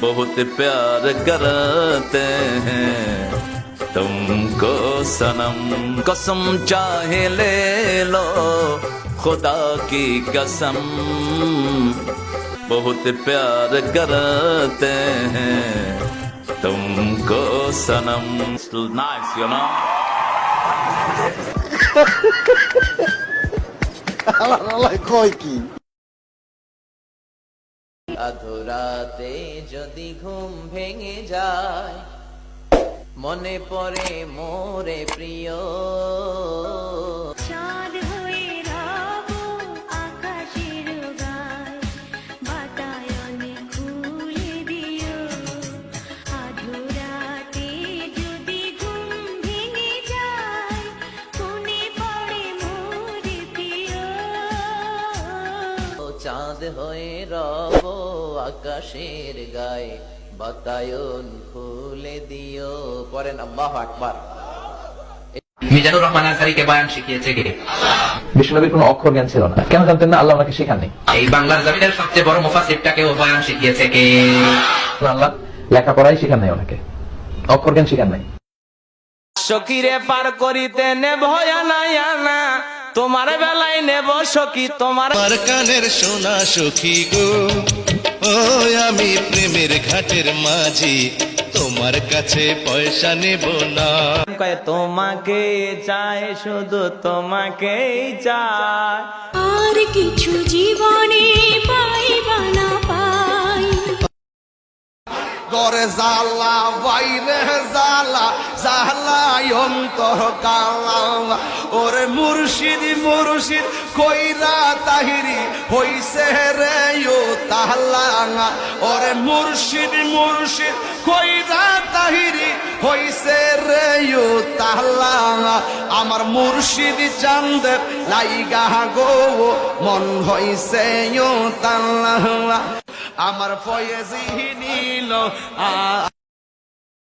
बहुत प्यार करते हैं तुमको सनम, कसम चाहे ले लो खुदा की कसम, बहुत प्यार करते हैं तुमको सनम। Nice, you know? কয় কি আধরাতে যদি ঘুম ভেঙে যায়, মনে পড়ে মোরে প্রিয়। চাঁদ হয়ে রব আকাশের গায়, বাতায়ন খুলে দিও। আধরাতে যদি ঘুম ভেঙে যায়, মনে পড়ে মোরে প্রিয়। চাঁদ হয়ে রব আকাশের গায়ে, বাতায়ন খুলে দিও। পড়েন আল্লাহু আকবার। মিজানুর রহমান আনসারীকে বয়ান শিখিয়েছে কে? বিষ্ণুনবীর কোনো অক্ষর জ্ঞান ছিল না, কেন জানতেন না? আল্লাহ ওনাকে শেখাননি। এই বাংলার জমিনের সবচেয়ে বড় মুফাসসিরটাকেও বয়ান শিখিয়েছে কে? আল্লাহ লেখাপড়াই শেখান নাই ওনাকে, অক্ষর জ্ঞান শেখান নাই। সখীরে পার করিতে নেব আনা, তোমার বেলায় নেব সখী তোমার। আমার কানের সোনা সখী গো, ও আমি প্রেমের ঘাটের মাঝি, তোমার কাছে পয়সা নেব না। তোমাকে চাই, শুধু তোমাকেই চাই। আর কিছু জীবনে পাইবা না পাই। করে জালা বাইরে জালা জালাই অন্তর কালা, ওরে মুর্শিদ মুর্শিদ কইরা তাহিরি হইছে রে ও তাহলা, ওরে মুর্শিদ মুর্শিদ কইরা তাহিরি হইছে রে ও তাহলা। আমার মুর্শিদ চান্দে লাইগা গো মন হইছে ও তাহলা, আমার ফয়েজি নিল